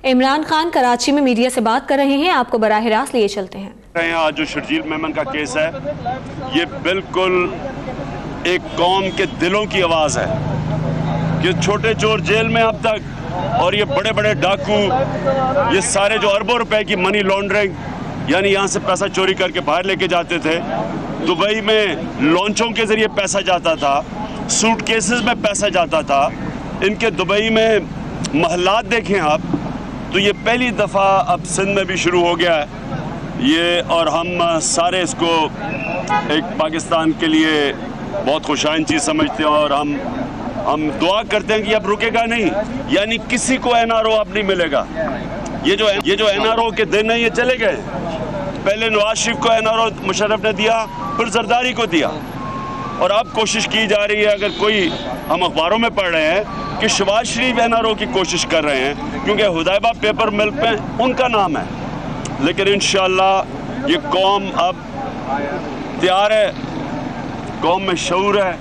इमरान खान कराची में मीडिया से बात कर रहे हैं, आपको बराह रास्त लिए चलते हैं। आज जो शर्जील मेमन का केस है, ये बिल्कुल एक कौम के दिलों की आवाज़ है कि छोटे चोर जेल में अब तक, और ये बड़े बड़े डाकू, ये सारे जो अरबों रुपए की मनी लॉन्ड्रिंग यानी यहाँ से पैसा चोरी करके बाहर लेके जाते थे, दुबई में लॉन्चों के ज़रिए पैसा जाता था, सूटकेसेस में पैसा जाता था, इनके दुबई में महलात देखें आप, तो ये पहली दफ़ा अब सिंध में भी शुरू हो गया है ये, और हम सारे इसको एक पाकिस्तान के लिए बहुत खुशाइन चीज़ समझते हैं, और हम दुआ करते हैं कि अब रुकेगा नहीं, यानी किसी को NRO अब नहीं मिलेगा। ये जो NRO के दिन हैं ये चले गए। पहले नवाज शरीफ को NRO मुशर्रफ ने दिया, फिर जरदारी को दिया, और अब कोशिश की जा रही है, अगर कोई हम अखबारों में पढ़ रहे हैं कि शहबाज शरीफ NRO की कोशिश कर रहे हैं, क्योंकि हुदैबा पेपर मिल पे उनका नाम है। लेकिन इंशाअल्लाह ये कौम अब तैयार है, कौम में शऊर है,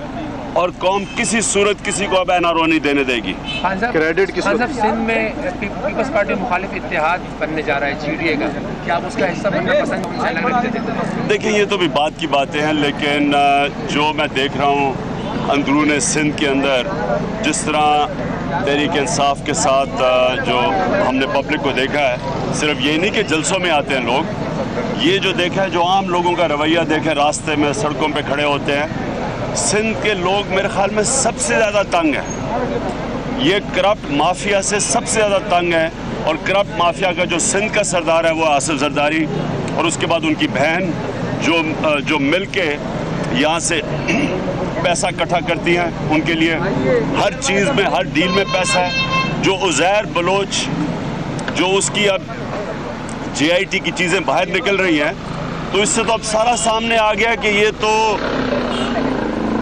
और कौम किसी सूरत किसी को अब NRO नहीं देने देगी। क्रेडिट सिंध में पीपल्स पार्टी मुखालिफ इत्तेहाद बनने जा रहा है GDA का, क्या आप उसका हिस्सा बनना पसंद करेंगे? देखिए, ये तो भी बात की बातें हैं, लेकिन जो मैं देख रहा हूँ अंदरून सिंध के अंदर, जिस तरह तहरीक इंसाफ के साथ जो हमने पब्लिक को देखा है, सिर्फ ये नहीं कि जलसों में आते हैं लोग, ये जो देखा है, जो आम लोगों का रवैया देखे, रास्ते में सड़कों पे खड़े होते हैं, सिंध के लोग मेरे ख्याल में सबसे ज़्यादा तंग हैं। ये करप्ट माफिया से सबसे ज़्यादा तंग है, और करप्ट माफिया का जो सिंध का सरदार है वो आसिफ जरदारी, और उसके बाद उनकी बहन जो मिल के यहाँ से पैसा इकट्ठा करती हैं, उनके लिए हर चीज़ में, हर डील में पैसा है। जो उज़ैर बलोच, जो उसकी अब JIT की चीज़ें बाहर निकल रही हैं, तो इससे तो अब सारा सामने आ गया कि ये तो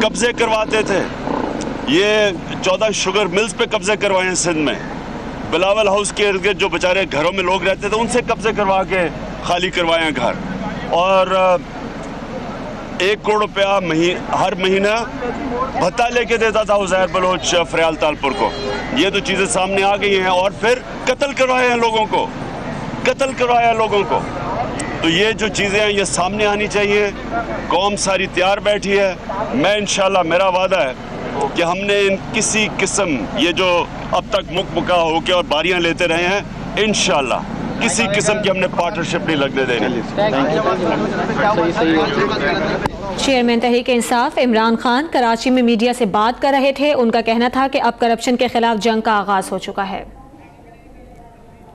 कब्जे करवाते थे, ये 14 शुगर मिल्स पे कब्जे करवाए हैं सिंध में, बिलावल हाउस के इर्द गिर्द जो बेचारे घरों में लोग रहते थे उनसे कब्जे करवा के खाली करवाए हैं घर, और 1 करोड़ रुपया हर महीना भत्ता लेके देता था उज़ैर बलोच फरियाल तालपुर को। ये तो चीज़ें सामने आ गई हैं, और फिर कत्ल करवाए हैं लोगों को, कत्ल करवाया लोगों को। तो ये जो चीज़ें हैं ये सामने आनी चाहिए। कौम सारी तैयार बैठी है। मैं इंशाल्लाह, मेरा वादा है कि हमने इन किसी किस्म, ये जो अब तक मुकमुका होके और बारियां लेते रहे हैं, इंशाल्लाह किसी किस्म की हमने पार्टनरशिप नहीं लगने देनी। चेयरमैन तहरीक इंसाफ इमरान खान कराची में मीडिया से बात कर रहे थे। उनका कहना था कि अब करप्शन के खिलाफ जंग का आगाज हो चुका है।